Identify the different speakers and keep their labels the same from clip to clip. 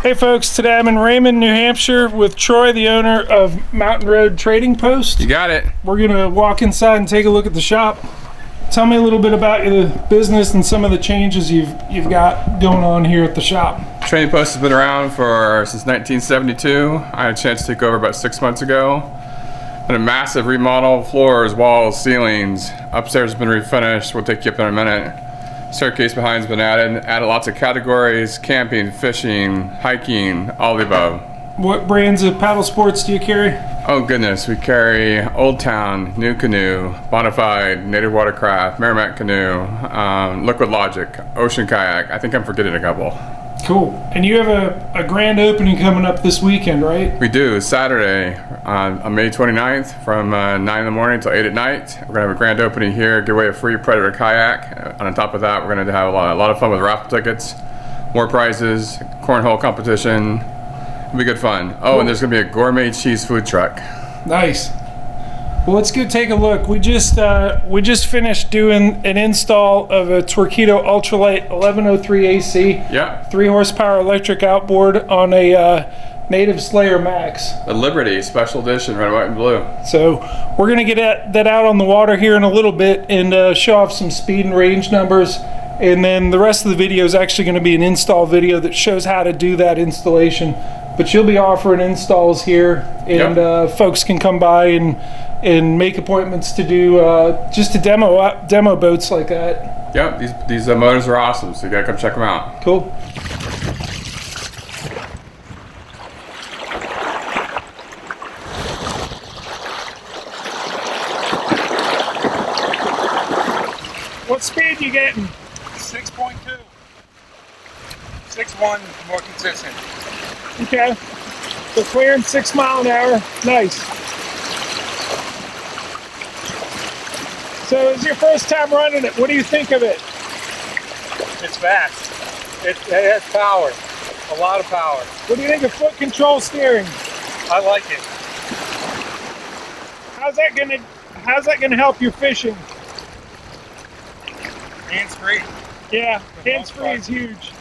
Speaker 1: Hey folks, today I'm in Raymond, New Hampshire with Troy, the owner of Mountain Road Trading Post.
Speaker 2: You got it.
Speaker 1: We're gonna walk inside and take a look at the shop. Tell me a little bit about your business and some of the changes you've got going on here at the shop.
Speaker 2: Trading Post has been around since 1972. I had a chance to take over about 6 months ago. Been a massive remodel, floors, walls, ceilings. Upstairs has been refinished. We'll take you up in a minute. Staircase behind has been added lots of categories: camping, fishing, hiking, all the above.
Speaker 1: What brands of paddle sports do you carry?
Speaker 2: Oh goodness, we carry Old Town, New Canoe, Bonafide, Native Watercraft, Merrimack Canoe, Liquid Logic, Ocean Kayak. I think I'm forgetting a couple.
Speaker 1: Cool. And you have a grand opening coming up this weekend, right?
Speaker 2: We do. Saturday on May 29th from 9 in the morning till 8 at night. We're going to have a grand opening here, give away a free Predator kayak. On top of that, we're going to have a lot of fun with raffle tickets, more prizes, cornhole competition. It'll be good fun. Oh, cool. And there's going to be a gourmet cheese food truck. Nice.
Speaker 1: Well, let's go take a look. We just finished doing an install of a Torqeedo Ultralight 1103AC.
Speaker 2: Yeah.
Speaker 1: 3 horsepower electric outboard on a Native Slayer Max.
Speaker 2: The Liberty Special Edition, red, white, and blue.
Speaker 1: So we're gonna get that out on the water here in a little bit and show off some speed and range numbers. And then the rest of the video is actually going to be an install video that shows how to do that installation. But you'll be offering installs here, and yep. Folks can come by and make appointments to do just to demo boats like that.
Speaker 2: Yep, these motors are awesome, so you gotta come check them out.
Speaker 1: Cool. What speed you getting?
Speaker 3: 6.2. 6.1 more consistent.
Speaker 1: Okay. So clearing 6 mile an hour. Nice. So it's your first time running it. What do you think of it?
Speaker 3: It's fast. It has power. A lot of power.
Speaker 1: What do you think of foot control steering?
Speaker 3: I like it.
Speaker 1: How's that gonna help your fishing?
Speaker 3: Hands-free.
Speaker 1: Yeah, hands-free is huge.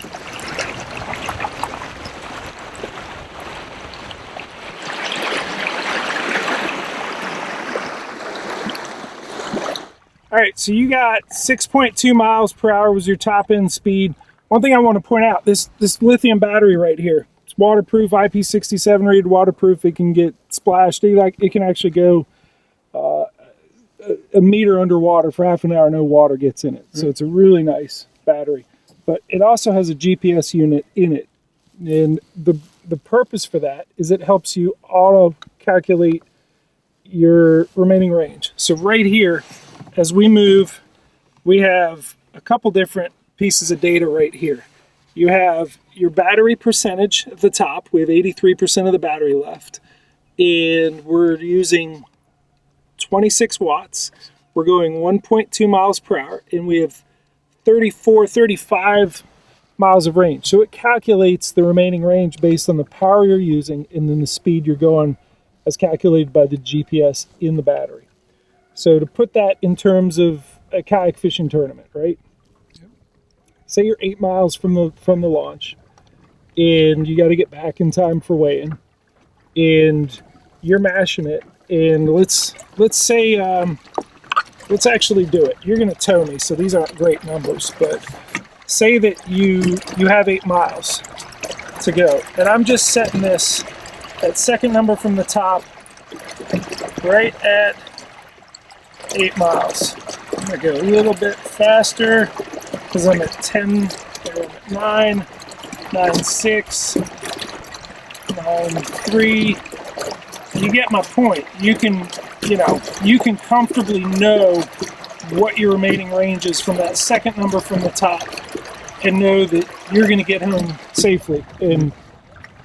Speaker 1: All right, so you got 6.2 miles per hour was your top end speed. One thing I want to point out, this lithium battery right here, it's waterproof, IP67 rated waterproof. It can get splashed. It can actually go a meter underwater for half an hour, no water gets in it. So it's a really nice battery. But it also has a GPS unit in it. And the purpose for that is it helps you auto calculate your remaining range. So right here, as we move, we have a couple different pieces of data right here. You have your battery percentage at the top. We have 83% of the battery left. And we're using 26 watts. We're going 1.2 miles per hour. And we have 35 miles of range. So it calculates the remaining range based on the power you're using and then the speed you're going as calculated by the GPS in the battery. So to put that in terms of a kayak fishing tournament, right? Yep. Say you're 8 miles from the launch, and you got to get back in time for weigh-in, and you're mashing it. And let's say let's actually do it. You're going to tow me, so these aren't great numbers, but say that you have 8 miles to go, and I'm just setting this at second number from the top, right at 8 miles. I'm gonna go a little bit faster because I'm at 10, I'm at 9, 9.6, 9.3. You get my point. You can comfortably know what your remaining range is from that second number from the top and know that you're gonna get home safely. And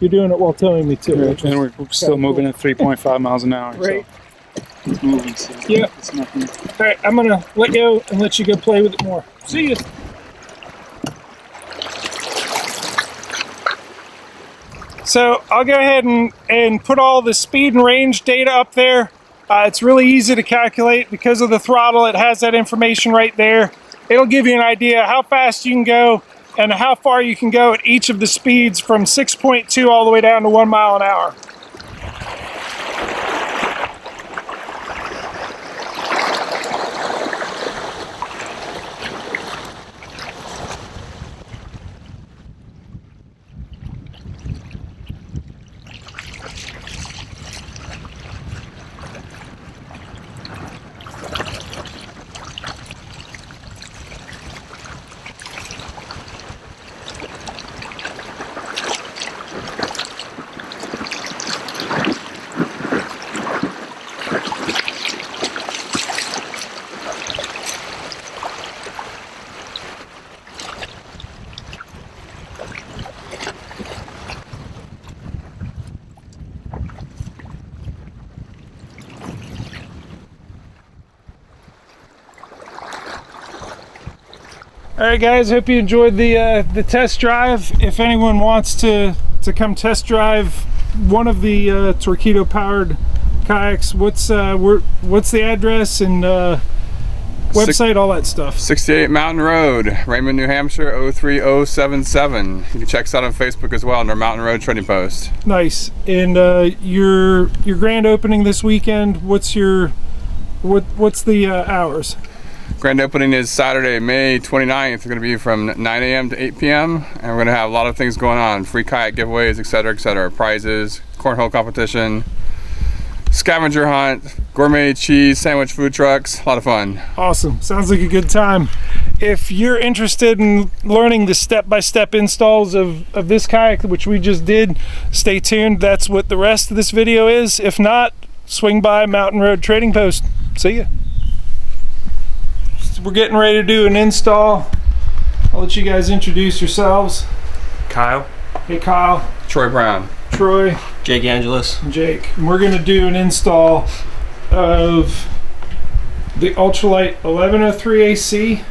Speaker 1: you're doing it while towing me too.
Speaker 4: Right. And we're still moving at 3.5 miles an hour.
Speaker 1: Right.
Speaker 4: So. It's moving, so
Speaker 1: yeah.
Speaker 4: It's nothing.
Speaker 1: All right, I'm gonna let go and let you go play with it more. See you. So I'll go ahead and put all the speed and range data up there. It's really easy to calculate because of the throttle. It has that information right there. It'll give you an idea how fast you can go and how far you can go at each of the speeds from 6.2 all the way down to 1 mile an hour. All right, guys, hope you enjoyed the test drive. If anyone wants to come test drive one of the Torqeedo powered kayaks, what's the address and website, all that stuff?
Speaker 2: 68 Mountain Road, Raymond, New Hampshire 03077. You can check us out on Facebook as well under Mountain Road Trading Post.
Speaker 1: Nice. And your grand opening this weekend, what's the hours?
Speaker 2: Grand opening is Saturday, May 29th. We're going to be from 9 a.m. to 8 p.m. and we're going to have a lot of things going on. Free kayak giveaways, etc., prizes, cornhole competition, scavenger hunt, gourmet cheese, sandwich food trucks, a lot of fun.
Speaker 1: Awesome. Sounds like a good time. If you're interested in learning the step-by-step installs of this kayak, which we just did, stay tuned. That's what the rest of this video is. If not, swing by Mountain Road Trading Post. See ya. We're getting ready to do an install. I'll let you guys introduce yourselves.
Speaker 5: Kyle.
Speaker 1: Hey, Kyle.
Speaker 2: Troy Brown.
Speaker 1: Troy.
Speaker 5: Jake Angelis.
Speaker 1: And Jake. And we're going to do an install of the Ultralight 1103AC.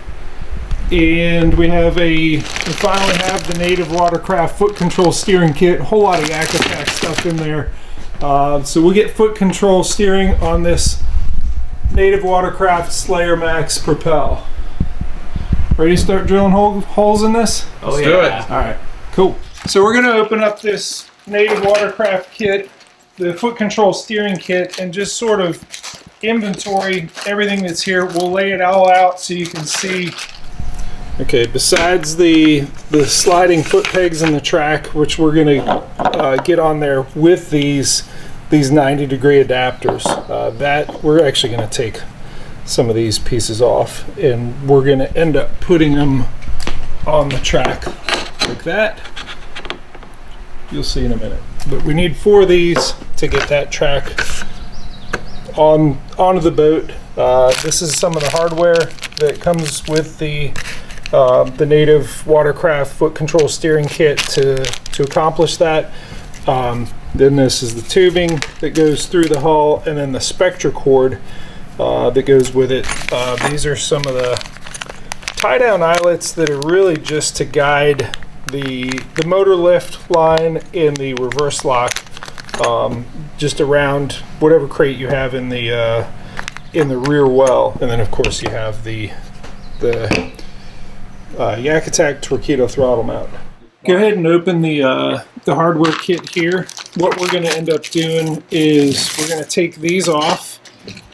Speaker 1: And we finally have the native Watercraft foot control steering kit. A whole lot of yak attack stuff in there. So we'll get foot control steering on this native Watercraft Slayer Max Propel. Ready to start drilling holes in this?
Speaker 5: Oh,
Speaker 2: Let's
Speaker 5: yeah.
Speaker 2: do it.
Speaker 1: All right, cool. So we're going to open up this native Watercraft kit, the foot control steering kit, and just sort of inventory everything that's here. We'll lay it all out so you can see. Okay, besides the sliding foot pegs in the track, which we're going to get on there with these 90-degree adapters, that we're actually going to take some of these pieces off, and we're going to end up putting them on the track like that. You'll see in a minute. But we need 4 of these to get that track onto the boat. This is some of the hardware that comes with the native Watercraft foot control steering kit to accomplish that. Then this is the tubing that goes through the hull, and then the spectra cord that goes with it. These are some of the tie-down eyelets that are really just to guide the motor lift line in the reverse lock, just around whatever crate you have in the rear well. And then of course you have the Yak Attack Torqeedo throttle mount. Go ahead and open the hardware kit here. What we're going to end up doing is we're going to take these off.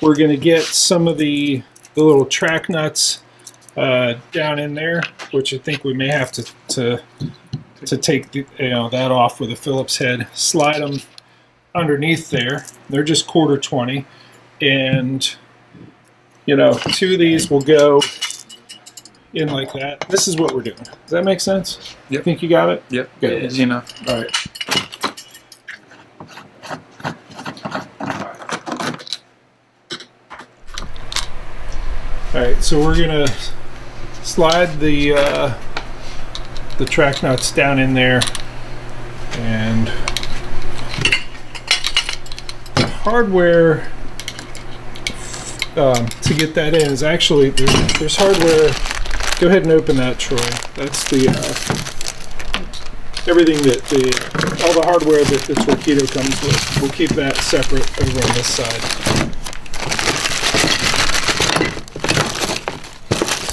Speaker 1: We're going to get some of the little track nuts down in there, which I think we may have to take that off with a Phillips head. Slide them underneath there. They're just 1/4 20, and 2 of these will go in like that. This is what we're doing. Does that make sense?
Speaker 4: Yep.
Speaker 1: Think you got it?
Speaker 4: Yep.
Speaker 1: Good.
Speaker 4: Easy enough.
Speaker 1: All right. All right, so we're gonna slide the track nuts down in there, and the hardware to get that in is actually there's hardware. Go ahead and open that, Troy. That's the everything all the hardware that the Torqeedo comes with. We'll keep that separate over on this side.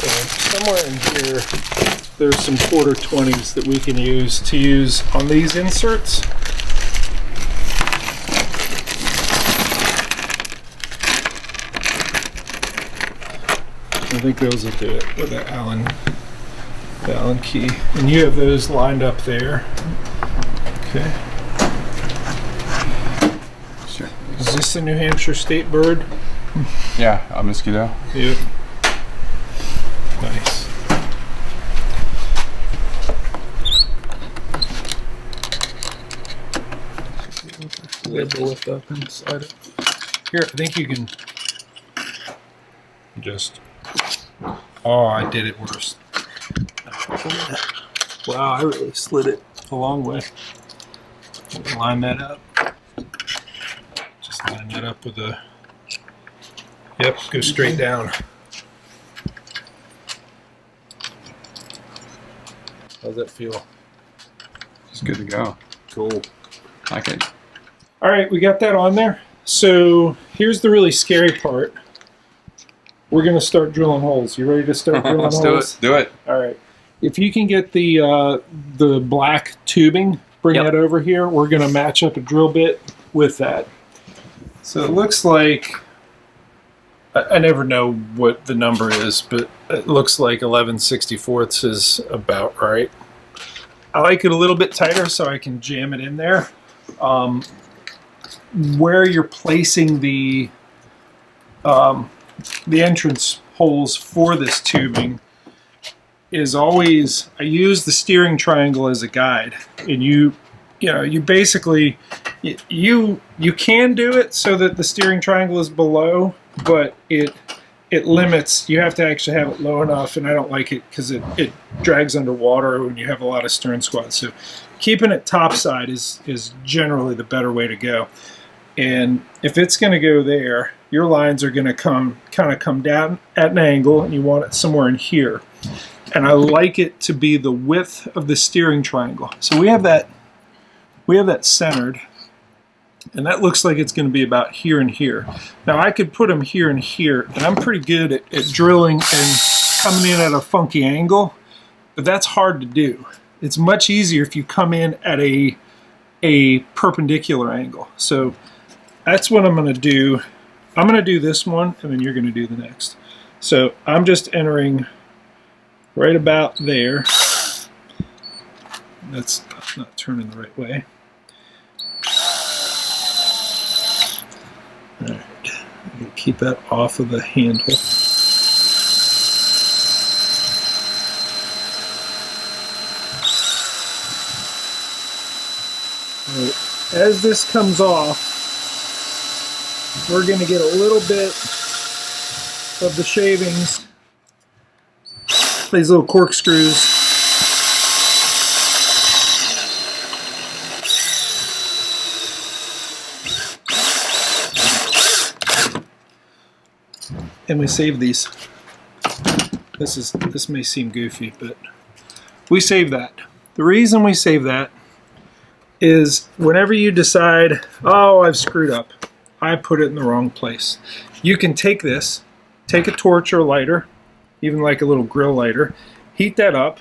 Speaker 1: So somewhere in here there's some quarter 20s that we can use on these inserts. I think those will do it with the Allen key. And you have those lined up there. Okay.
Speaker 2: Sure.
Speaker 1: Is this the New Hampshire state bird?
Speaker 2: Yeah, a mosquito.
Speaker 1: Yep. Nice. Lift up inside it. Here, I think you can just. Oh, I did it worse. Wow, I really slid it a long way. Line that up. Just line that up with a. Yep, go straight down. How's that feel?
Speaker 2: It's good to go.
Speaker 1: Cool.
Speaker 2: Like it.
Speaker 1: All right, we got that on there. So here's the really scary part. We're going to start drilling holes. You ready to start drilling
Speaker 2: Let's
Speaker 1: holes?
Speaker 2: do it.
Speaker 1: All right. If you can get the black tubing, bring that over here. We're going to match up a drill bit with that. So it looks like, I never know what the number is, but it looks like 11/64 is about right. I like it a little bit tighter so I can jam it in there. Where you're placing the entrance holes for this tubing is always, I use the steering triangle as a guide, and you basically you can do it so that the steering triangle is below, but it limits. You have to actually have it low enough, and I don't like it because it drags underwater when you have a lot of stern squat. So keeping it topside is generally the better way to go. And if it's going to go there, your lines are going to kind of come down at an angle, and you want it somewhere in here. And I like it to be the width of the steering triangle. So we have that centered, and that looks like it's going to be about here and here. Now I could put them here and here, and I'm pretty good at drilling and coming in at a funky angle, but that's hard to do. It's much easier if you come in at a perpendicular angle. So that's what I'm going to do. I'm going to do this one, and then you're going to do the next. So I'm just entering right about there. That's not turning the right way. All right. I'm going to keep that off of the handle. All right. As this comes off, we're going to get a little bit of the shavings, these little corkscrews. And we save these. This may seem goofy, but we save that. The reason we save that is whenever you decide, oh, I've screwed up, I put it in the wrong place. You can take this, take a torch or a lighter, even like a little grill lighter, heat that up.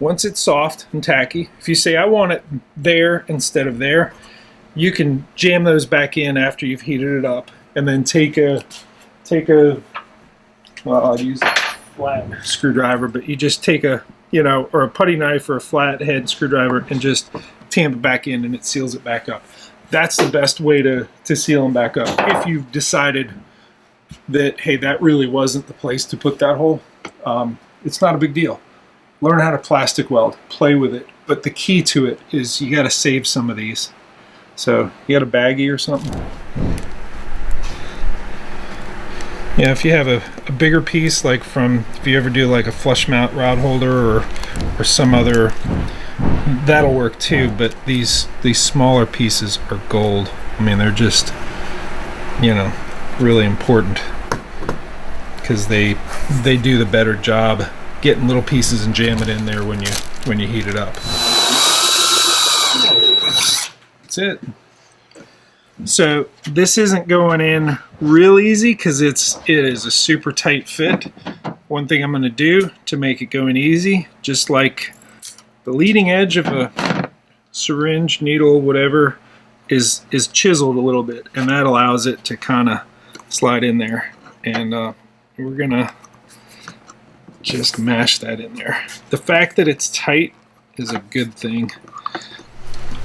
Speaker 1: Once it's soft and tacky, if you say I want it there instead of there, you can jam those back in after you've heated it up, and then take a well, I'd use a flat screwdriver, but you just take a, or a putty knife or a flathead screwdriver and just tamp it back in, and it seals it back up. That's the best way to seal them back up. If you've decided that, hey, that really wasn't the place to put that hole, it's not a big deal. Learn how to plastic weld, play with it. But the key to it is you got to save some of these. So you got a baggie or something? Yeah, if you have a bigger piece, like if you ever do like a flush mount rod holder or some other, that'll work too. But these smaller pieces are gold. I mean, they're just, really important because they do the better job getting little pieces and jamming in there when you heat it up. That's it. So this isn't going in real easy because it is a super tight fit, one thing I'm going to do to make it going easy, just like the leading edge of a syringe, needle, whatever, is chiseled a little bit, and that allows it to kind of slide in there. And we're going to just mash that in there. The fact that it's tight is a good thing.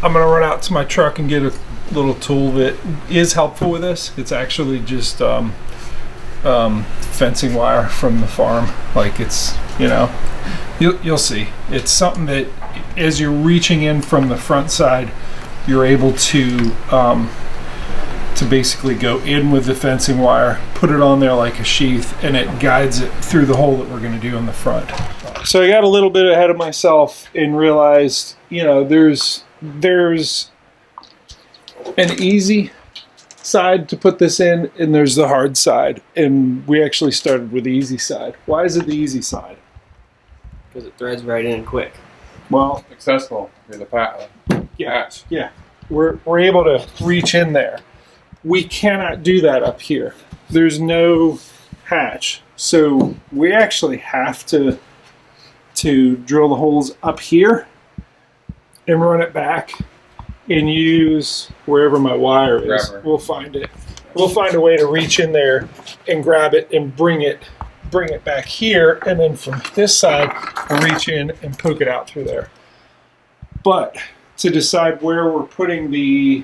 Speaker 1: I'm going to run out to my truck and get a little tool that is helpful with this. It's actually just fencing wire from the farm. Like, it's, you know, you'll see. It's something that as you're reaching in from the front side, you're able to basically go in with the fencing wire, put it on there like a sheath, and it guides it through the hole that we're going to do on the front. So I got a little bit ahead of myself and realized, you know, there's an easy side to put this in, and there's the hard side, and we actually started with the easy side. Why is it the easy side?
Speaker 5: Because it threads right in quick.
Speaker 1: Well,
Speaker 2: Accessible through the patch.
Speaker 1: yeah, we're able to reach in there. We cannot do that up here. There's no hatch, so we actually have to drill the holes up here and run it back and use wherever my wire is.
Speaker 2: Grabber.
Speaker 1: We'll find it. We'll find a way to reach in there and grab it and bring it back here, and then from this side we'll reach in and poke it out through there. But to decide where we're putting the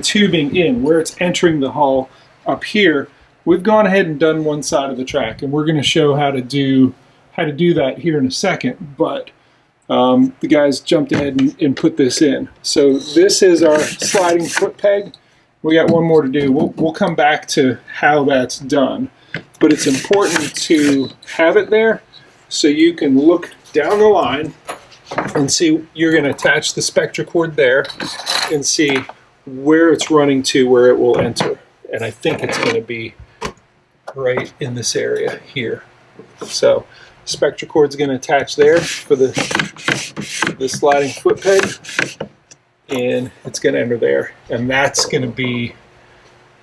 Speaker 1: tubing in, where it's entering the hull up here, we've gone ahead and done one side of the track, and we're going to show how to do that here in a second. But the guys jumped ahead and put this in. So this is our sliding foot peg. We got one more to do. We'll come back to how that's done, but it's important to have it there so you can look down the line and see. You're going to attach the spectra cord there and see where it's running to, where it will enter. And I think it's going to be right in this area here. So spectra cord's going to attach there for the sliding foot peg, and it's going to enter there, and that's going to be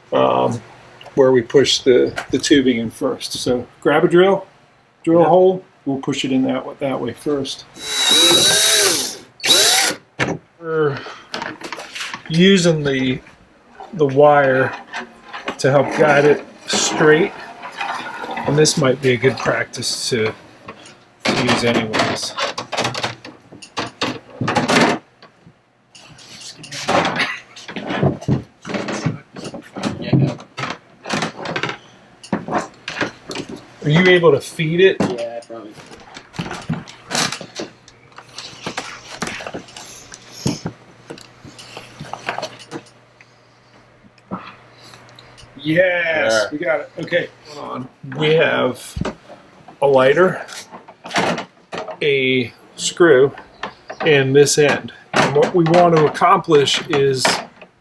Speaker 1: where we push the tubing in first. So grab a drill a hole. We'll push it in that way first. We're using the wire to help guide it straight, and this might be a good practice to use anyways. Are you able to feed it?
Speaker 5: Yeah, probably.
Speaker 1: Yes, we got it. Okay, hold on. We have a lighter, a screw, and this end. And what we want to accomplish is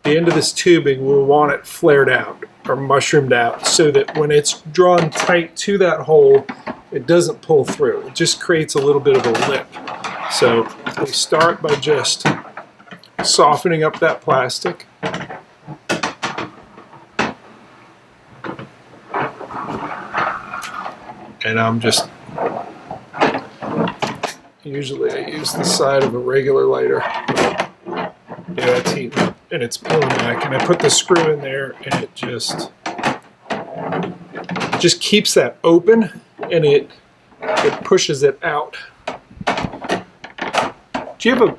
Speaker 1: the end of this tubing, we'll want it flared out or mushroomed out so that when it's drawn tight to that hole, it doesn't pull through. It just creates a little bit of a lip. So we start by just softening up that plastic. And I'm just, usually I use the side of a regular lighter. Yeah, that's heat, and it's pulling back, and I put the screw in there, and it just keeps that open, and it pushes it out. Do you have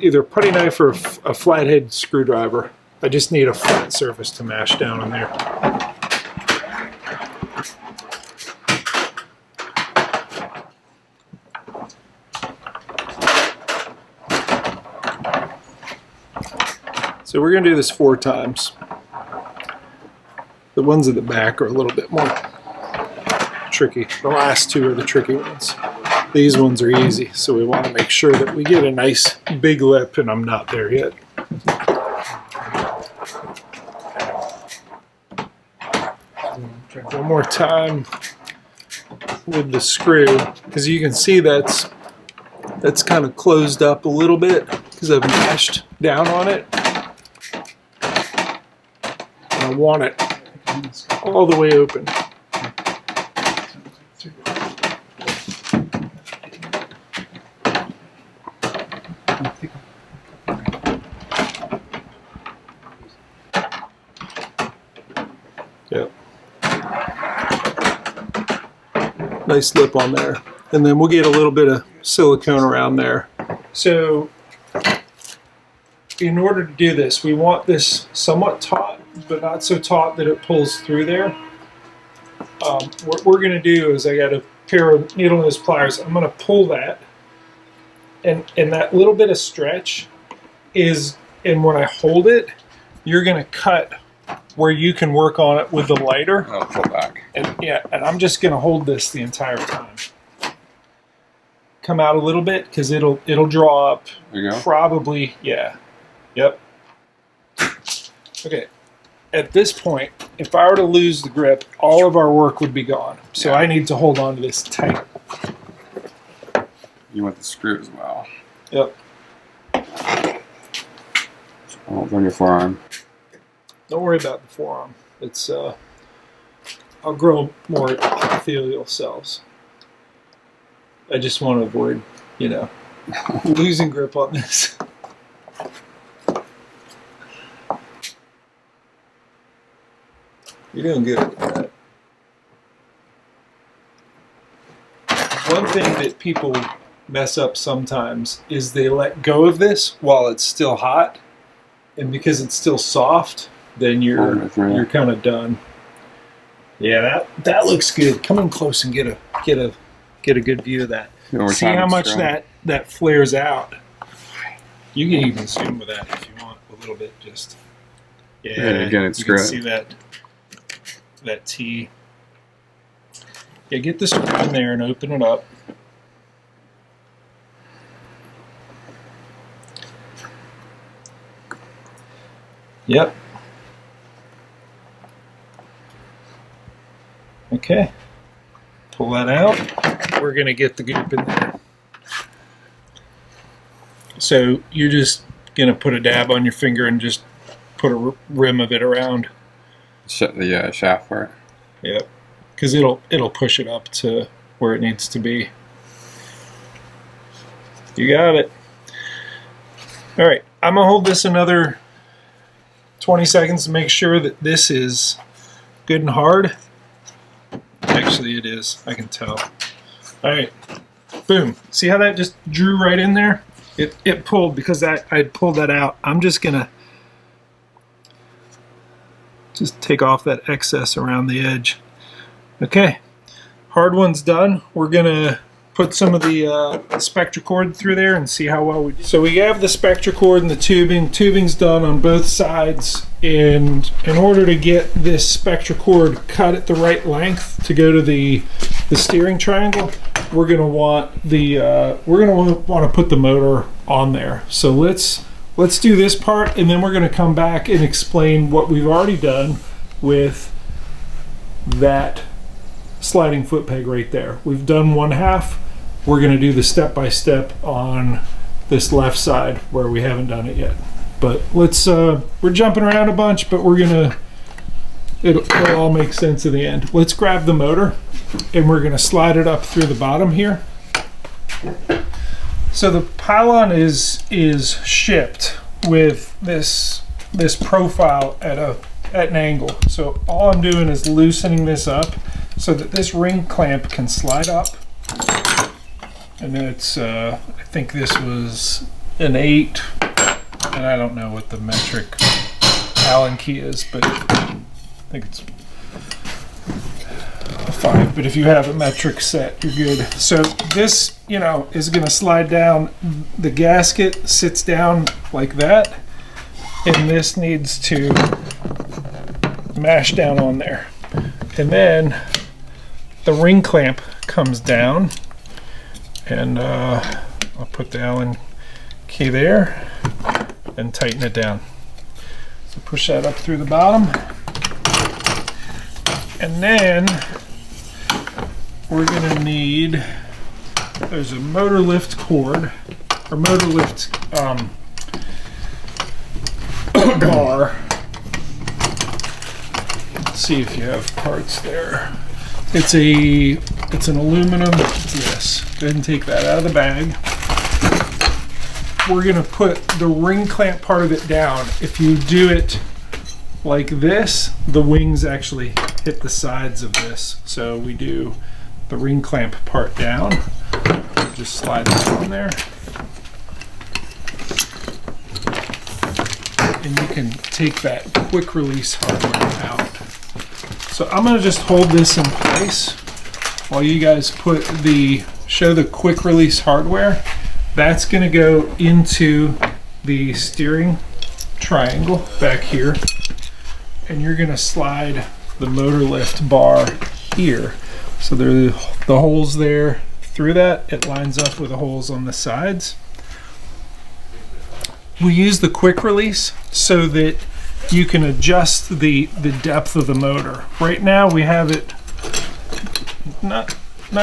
Speaker 1: either a putty knife or a flathead screwdriver? I just need a flat surface to mash down in there. So we're going to do this 4 times. The ones at the back are a little bit more tricky. The last 2 are the tricky ones. These ones are easy, so we want to make sure that we get a nice big lip, and I'm not there yet. One more time with the screw, because you can see that's kind of closed up a little bit because I've mashed down on it. I want it all the way open. Yep. Nice lip on there. And then we'll get a little bit of silicone around there. So in order to do this, we want this somewhat taut, but not so taut that it pulls through there. What we're going to do is I got a pair of needle nose pliers. I'm going to pull that, and that little bit of stretch is, and when I hold it, you're going to cut where you can work on it with the lighter.
Speaker 2: I'll pull back.
Speaker 1: And yeah, and I'm just going to hold this the entire time. Come out a little bit because it'll draw up.
Speaker 2: There you go.
Speaker 1: Probably, yeah. Yep. Okay. At this point, if I were to lose the grip, all of our work would be gone. So
Speaker 2: Yeah.
Speaker 1: I need to hold on to this tight.
Speaker 2: You want the screw as well.
Speaker 1: Yep.
Speaker 2: Don't bring your forearm.
Speaker 1: Don't worry about the forearm. It's I'll grow more epithelial cells. I just want to avoid, you know, losing grip on this. You're doing good at that. One thing that people mess up sometimes is they let go of this while it's still hot, and because it's still soft, then you're kind of done. Yeah, that looks good. Come in close and get a good view of that. See how much that flares out. You can even zoom with that if you want a little bit. Just
Speaker 2: again, it's
Speaker 1: you can
Speaker 2: great.
Speaker 1: see that T. Yeah, get this in there and open it up. Yep. Okay. Pull that out. We're going to get the goop in there. So you're just going to put a dab on your finger and just put a rim of it around.
Speaker 2: The shaft for it.
Speaker 1: Yep. Because it'll push it up to where it needs to be. You got it. All right. I'm going to hold this another 20 seconds to make sure that this is good and hard. Actually, it is. I can tell. All right. Boom. See how that just drew right in there? It pulled because I pulled that out. I'm just going to just take off that excess around the edge. Okay. Hard one's done. We're going to put some of the spectra cord through there and see how well we do. So we have the spectra cord and the tubing. Tubing's done on both sides, and in order to get this spectra cord cut at the right length to go to the steering triangle, we're going to want to put the motor on there. So let's do this part, and then we're going to come back and explain what we've already done with that sliding foot peg right there. We've done one half. We're going to do the step-by-step on this left side where we haven't done it yet. But let's we're jumping around a bunch, but it'll all make sense in the end. Let's grab the motor and we're going to slide it up through the bottom here. So the pylon is shipped with this profile at an angle. So all I'm doing is loosening this up so that this ring clamp can slide up. And then it's, I think this was an 8, and I don't know what the metric Allen key is, but I think it's a 5. But if you have a metric set, you're good. So this, is going to slide down. The gasket sits down like that, and this needs to mash down on there. And then the ring clamp comes down. And I'll put the Allen key there and tighten it down. So push that up through the bottom. And then we're going to need, there's a motor lift cord, or motor lift bar. Let's see if you have parts there. It's an aluminum. It's this. Go ahead and take that out of the bag. We're gonna put the ring clamp part of it down. If you do it like this, the wings actually hit the sides of this. So we do the ring clamp part down. Just slide that on there. And you can take that quick release hardware out. So I'm gonna just hold this in place while you guys show the quick release hardware. That's gonna go into the steering triangle back here. And you're gonna slide the motor lift bar here. So there are the holes there. Through that, it lines up with the holes on the sides. We use the quick release so that you can adjust the depth of the motor. Right now we have it not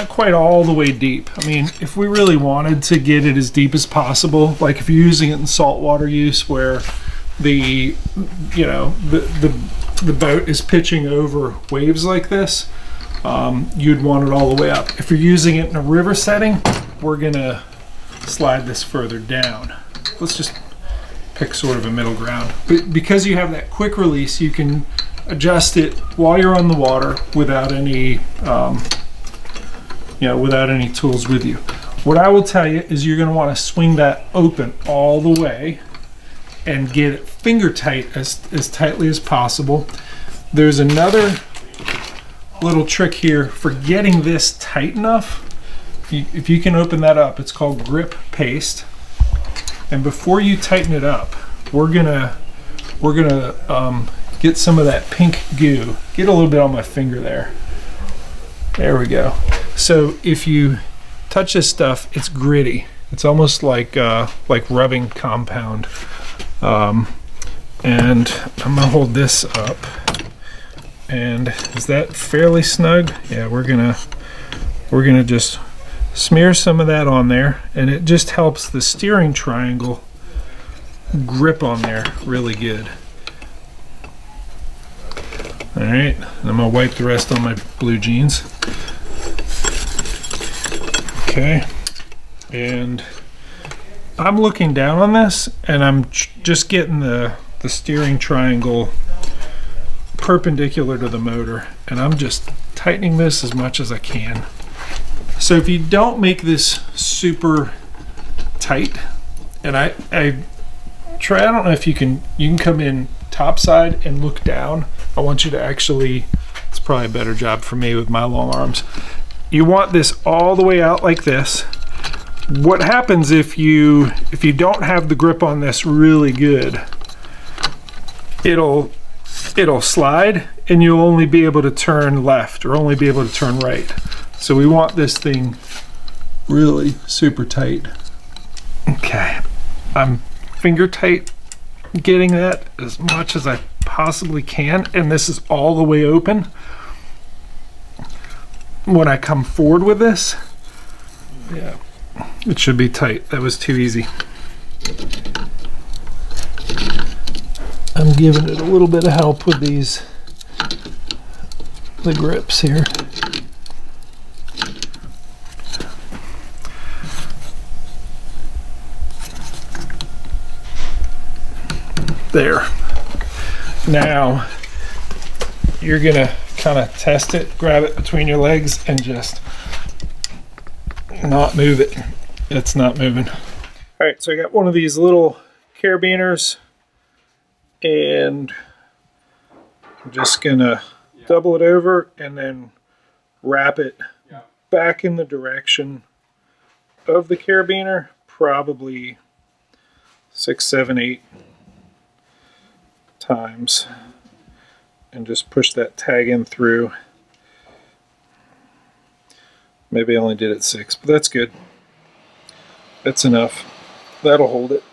Speaker 1: quite all the way deep. I mean, if we really wanted to get it as deep as possible, like if you're using it in saltwater use where the boat is pitching over waves like this, you'd want it all the way up. If you're using it in a river setting, we're gonna slide this further down. Let's just pick sort of a middle ground. But because you have that quick release, you can adjust it while you're on the water without any without any tools with you. What I will tell you is you're going to want to swing that open all the way and get it finger tight, as tightly as possible. There's another little trick here for getting this tight enough. If you can open that up, it's called grip paste. And before you tighten it up, we're gonna get some of that pink goo. Get a little bit on my finger there. There we go. So if you touch this stuff, it's gritty. It's almost like rubbing compound. And I'm gonna hold this up. And is that fairly snug? Yeah, we're gonna just smear some of that on there, and it just helps the steering triangle grip on there really good. All right, and I'm gonna wipe the rest on my blue jeans. Okay, and I'm looking down on this, and I'm just getting the steering triangle perpendicular to the motor, and I'm just tightening this as much as I can. So if you don't make this super tight, and I don't know if you can come in top side and look down. I want you to actually, it's probably a better job for me with my long arms. You want this all the way out like this. What happens if you don't have the grip on this really good, it'll slide and you'll only be able to turn left or only be able to turn right. So we want this thing really super tight. Okay, I'm finger tight getting that as much as I possibly can, and this is all the way open. When I come forward with this, yeah, it should be tight. That was too easy. I'm giving it a little bit of help with the grips here. There. Now you're gonna kind of test it, grab it between your legs and just not move it. It's not moving. All right, so I got one of these little carabiners, and I'm just gonna double it over and then wrap it back in the direction of the carabiner, probably 6, 7, 8 times, and just push that tag in through. Maybe I only did it 6, but that's good. That's enough. That'll hold it.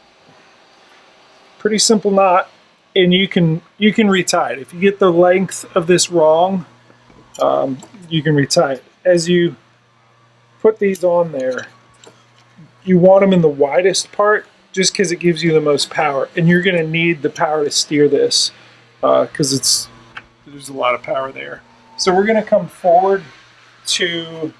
Speaker 1: Pretty simple knot, and you can retie it. If you get the length of this wrong, you can retie it. As you put these on there, you want them in the widest part, just because it gives you the most power, and you're going to need the power to steer this, because there's a lot of power there. So we're going to come forward to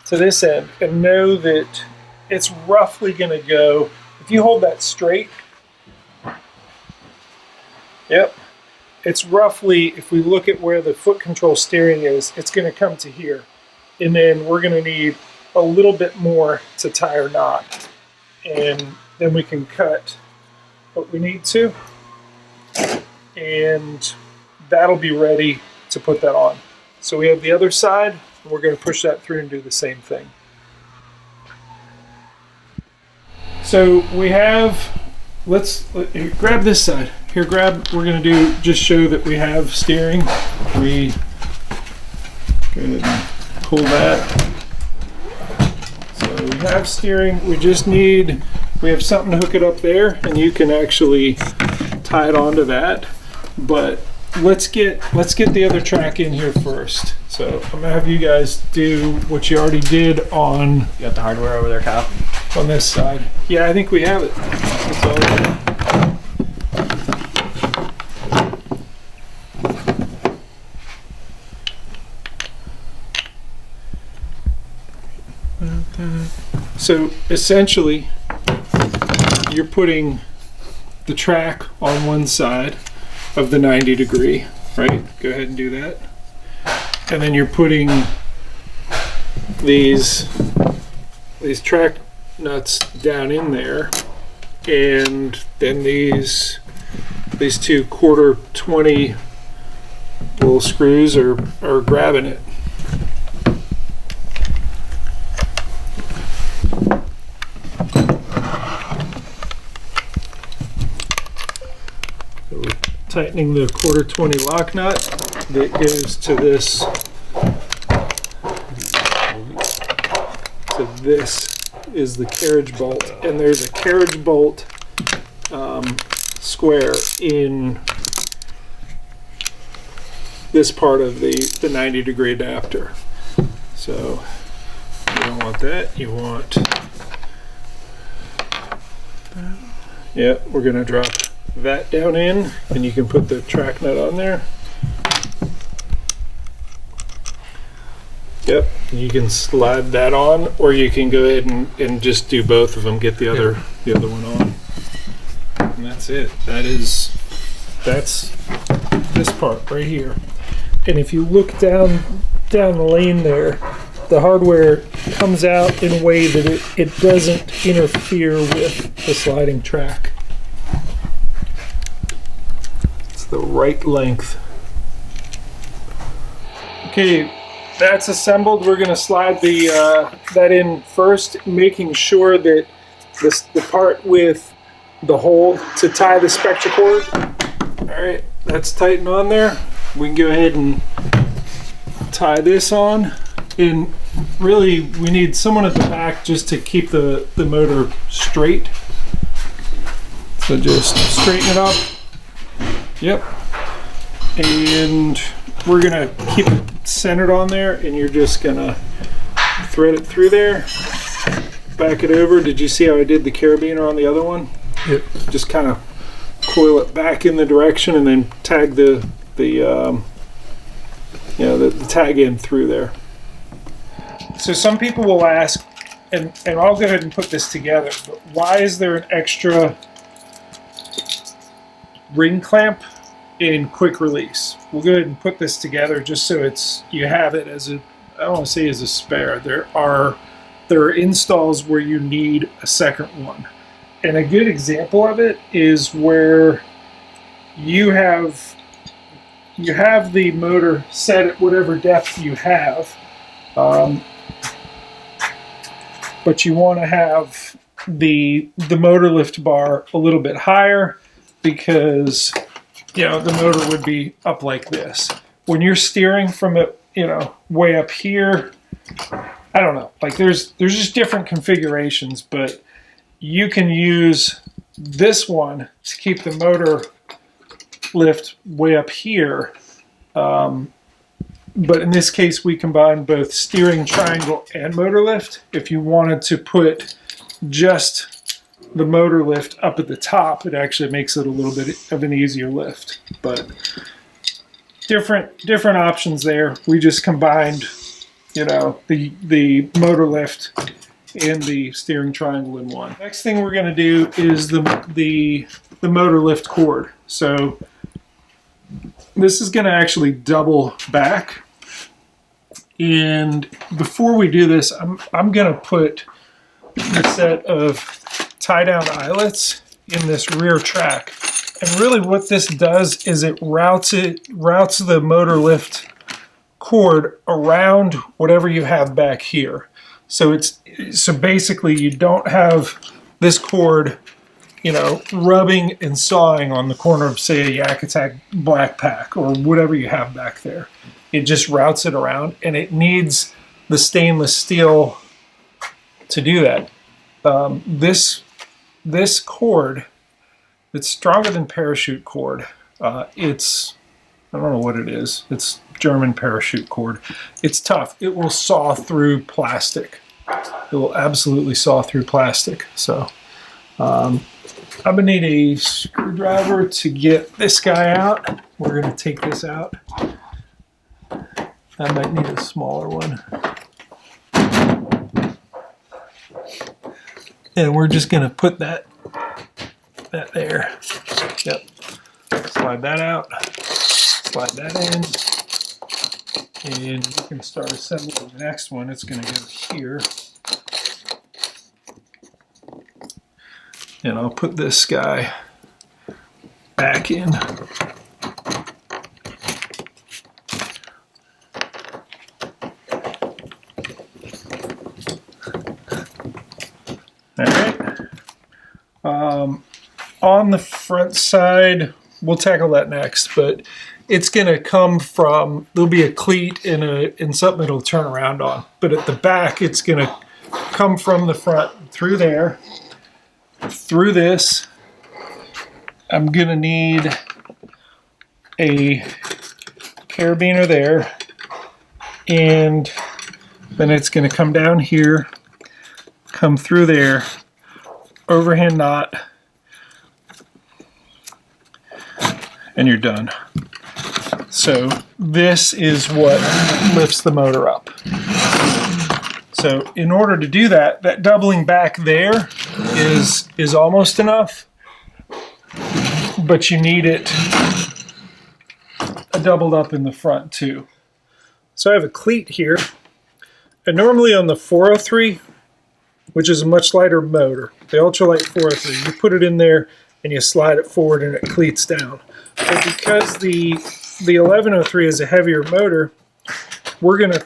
Speaker 1: this end and know that it's roughly going to go, if you hold that straight, yep, it's roughly, if we look at where the foot control steering is, it's going to come to here. And then we're going to need a little bit more to tie our knot. And then we can cut what we need to. And that'll be ready to put that on. So we have the other side, and we're going to push that through and do the same thing. So we have, here, grab this side. Here, we're going to do, just show that we have steering. We go ahead and pull that. So we have steering, we just need, we have something to hook it up there, and you can actually tie it onto that. But let's get the other track in here first. So I'm gonna have you guys do what you already did on.
Speaker 5: You got the hardware over there, Kyle?
Speaker 1: On this side. Yeah, I think we have it. That's all. So essentially, you're putting the track on one side of the 90 degree, right? Go ahead and do that. And then you're putting these track nuts down in there, and then these 2 quarter 20 little screws are grabbing it. So we're tightening the quarter 20 lock nut that goes to this. So this is the carriage bolt, and there's a carriage bolt square in this part of the 90 degree adapter. So you don't want that, you want, yeah, we're going to drop that down in, and you can put the track nut on there. Yep, you can slide that on, or you can go ahead and just do both of them, get the other one on. And that's it. That's this part right here. And if you look down the lane there, the hardware comes out in a way that it doesn't interfere with the sliding track. It's the right length. Okay, that's assembled. We're going to slide that in first, making sure that the part with the hole to tie the spectra cord. All right, that's tightened on there. We can go ahead and tie this on. And really, we need someone at the back just to keep the motor straight. So just straighten it up. Yep. And we're gonna keep it centered on there, and you're just gonna thread it through there, back it over. Did you see how I did the carabiner on the other one? Yep. Just kind of coil it back in the direction, and then tag the tag in through there. So some people will ask, and I'll go ahead and put this together, but why is there an extra ring clamp in quick release? We'll go ahead and put this together just so you have it as I don't want to say as a spare. There are installs where you need a second one. And a good example of it is where you have the motor set at whatever depth you have, but you want to have the motor lift bar a little bit higher, because the motor would be up like this. When you're steering from it, way up here, I don't know, like there's just different configurations, but you can use this one to keep the motor lift way up here. But in this case, we combine both steering triangle and motor lift. If you wanted to put just the motor lift up at the top, it actually makes it a little bit of an easier lift. But different options there. We just combined, you know, the motor lift and the steering triangle in one. Next thing we're going to do is the motor lift cord. So this is going to actually double back. And before we do this, I'm going to put a set of tie-down eyelets in this rear track. And really what this does is it routes the motor lift cord around whatever you have back here. So basically you don't have this cord, you know, rubbing and sawing on the corner of, say, a Yak Attack Black Pack or whatever you have back there. It just routes it around, and it needs the stainless steel to do that. This cord, it's stronger than parachute cord. I don't know what it is. It's German parachute cord. It's tough. It will saw through plastic. It will absolutely saw through plastic. So I'm gonna need a screwdriver to get this guy out. We're gonna take this out. I might need a smaller one. And we're just gonna put that there. Yep. Slide that out. Slide that in. And you can start assembling the next one. It's gonna go here. And I'll put this guy back in. All right. On the front side, we'll tackle that next, but it's going to come from, there'll be a cleat and something it'll turn around on. But at the back, it's going to come from the front through there, through this. I'm going to need a carabiner there, and then it's going to come down here, come through there, overhand knot, and you're done. So this is what lifts the motor up. So in order to do that, that doubling back there is almost enough, but you need it doubled up in the front too. So I have a cleat here, and normally on the 403, which is a much lighter motor, the Ultralight 403, you put it in there and you slide it forward and it cleats down. But because the 1103 is a heavier motor, we're gonna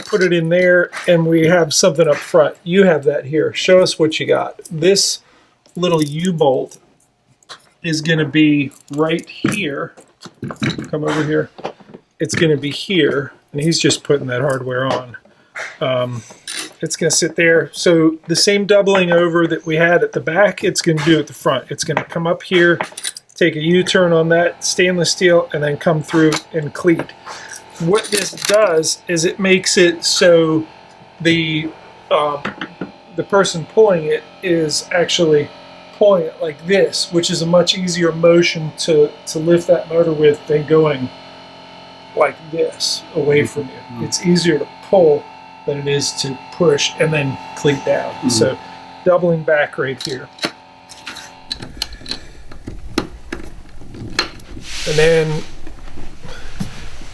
Speaker 1: put it in there, and we have something up front. You have that here. Show us what you got. This little U-bolt is gonna be right here. Come over here. It's gonna be here, and he's just putting that hardware on. It's going to sit there. So the same doubling over that we had at the back, it's going to do at the front. It's going to come up here, take a U-turn on that stainless steel, and then come through and cleat. What this does is it makes it so the person pulling it is actually pulling it like this, which is a much easier motion to lift that motor with than going like this away from you. It's easier to pull than it is to push and then cleat down. So doubling back right here. And then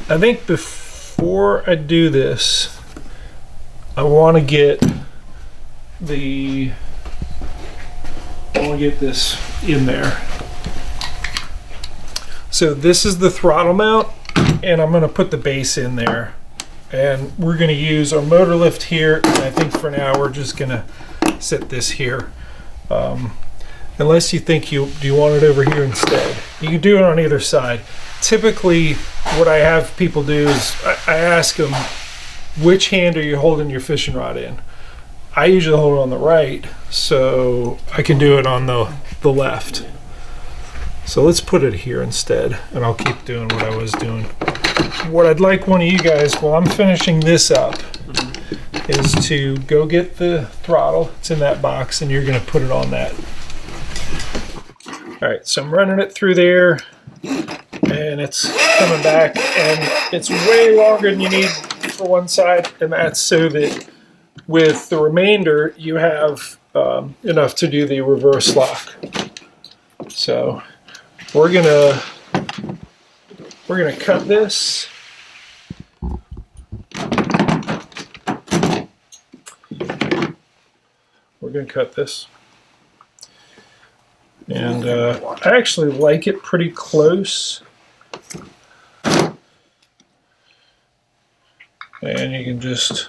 Speaker 1: I think before I do this, I want to get this in there. So this is the throttle mount, and I'm going to put the base in there. And we're going to use our motor lift here, and I think for now we're just going to set this here. Unless you think do you want it over here instead. You can do it on either side. Typically, what I have people do is I ask them, which hand are you holding your fishing rod in? I usually hold it on the right, so I can do it on the left. So let's put it here instead, and I'll keep doing what I was doing. What I'd like one of you guys, while I'm finishing this up, is to go get the throttle. It's in that box, and you're going to put it on that. All right, so I'm running it through there, and it's coming back, and it's way longer than you need for one side, and that's so that with the remainder, you have enough to do the reverse lock. So we're gonna cut this. We're gonna cut this, and I actually like it pretty close. And you can just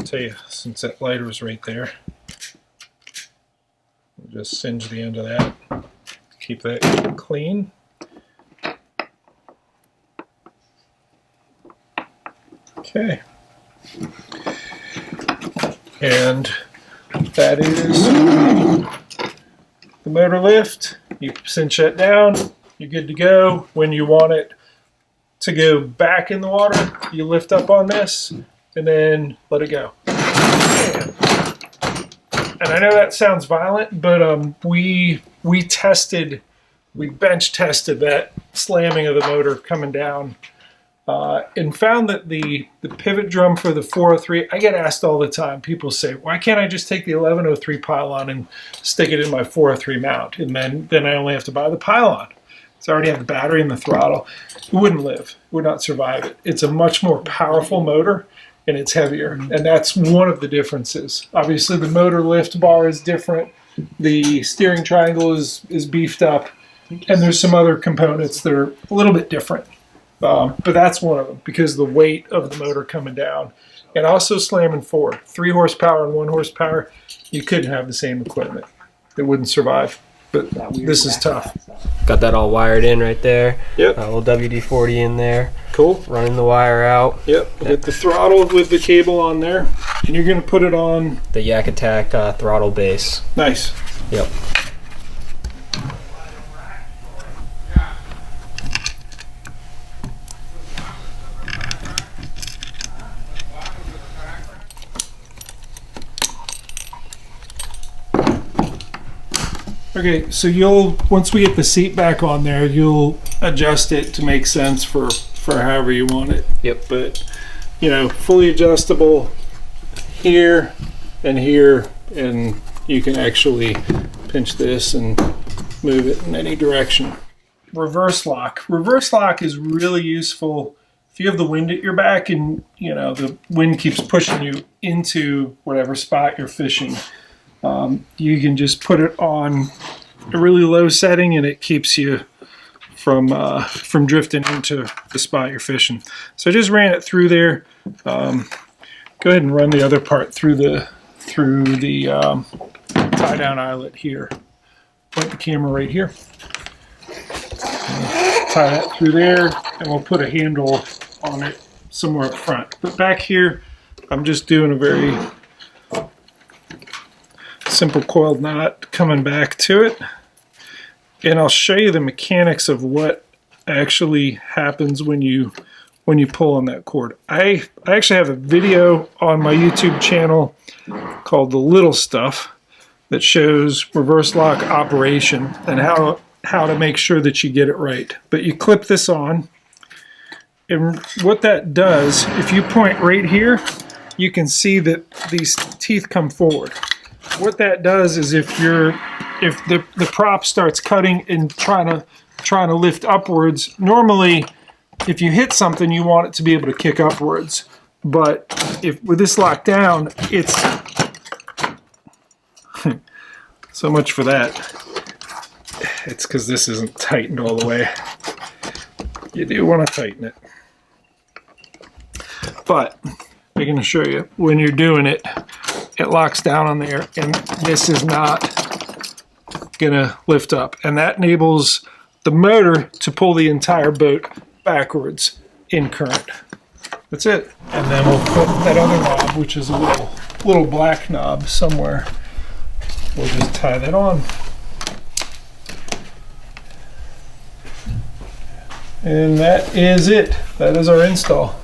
Speaker 1: tell you, since that lighter's right there, just singe the end of that. Keep that clean. Okay. And that is the motor lift. You cinch that down, you're good to go. When you want it to go back in the water, you lift up on this and then let it go. And I know that sounds violent, but we bench tested that slamming of the motor coming down, and found that the pivot drum for the 403, I get asked all the time, people say, why can't I just take the 1103 pylon and stick it in my 403 mount, and then I only have to buy the pylon. It's already have the battery and the throttle. It wouldn't live, would not survive it. It's a much more powerful motor, and it's heavier, and that's one of the differences. Obviously the motor lift bar is different, the steering triangle is beefed up, and there's some other components that are a little bit different. But that's one of them, because the weight of the motor coming down, and also slamming forward. 3 horsepower and 1 horsepower, you couldn't have the same equipment. It wouldn't survive, but this is tough.
Speaker 5: Got that all wired in right there.
Speaker 1: Yep.
Speaker 5: A little WD-40 in there.
Speaker 1: Cool.
Speaker 5: Running the wire out.
Speaker 1: Yep. Get the throttle with the cable on there, and you're going to put it on
Speaker 5: the Yak Attack throttle base.
Speaker 1: Nice.
Speaker 5: Yep.
Speaker 1: Okay, so once we get the seat back on there, you'll adjust it to make sense for however you want it.
Speaker 5: Yep.
Speaker 1: But, fully adjustable here, and you can actually pinch this and move it in any direction. Reverse lock. Reverse lock is really useful if you have the wind at your back and, the wind keeps pushing you into whatever spot you're fishing. You can just put it on a really low setting, and it keeps you from drifting into the spot you're fishing. So I just ran it through there. Go ahead and run the other part through the tie down eyelet here. Point the camera right here. Tie that through there, and we'll put a handle on it somewhere up front. But back here, I'm just doing a very simple coiled knot coming back to it, and I'll show you the mechanics of what actually happens when you pull on that cord. I actually have a video on my YouTube channel called The Little Stuff that shows reverse lock operation and how to make sure that you get it right. But you clip this on, and what that does, if you point right here, you can see that these teeth come forward. What that does is if the prop starts cutting and trying to lift upwards, normally if you hit something you want it to be able to kick upwards, but if with this locked down, it's so much for that. It's because this isn't tightened all the way. You do want to tighten it, but I'm going to show you when you're doing it. It locks down on there, and this is not gonna lift up, and that enables the motor to pull the entire boat backwards in current. That's it. And then we'll put that other knob, which is a little black knob somewhere. We'll just tie that on. And that is it. That is our install.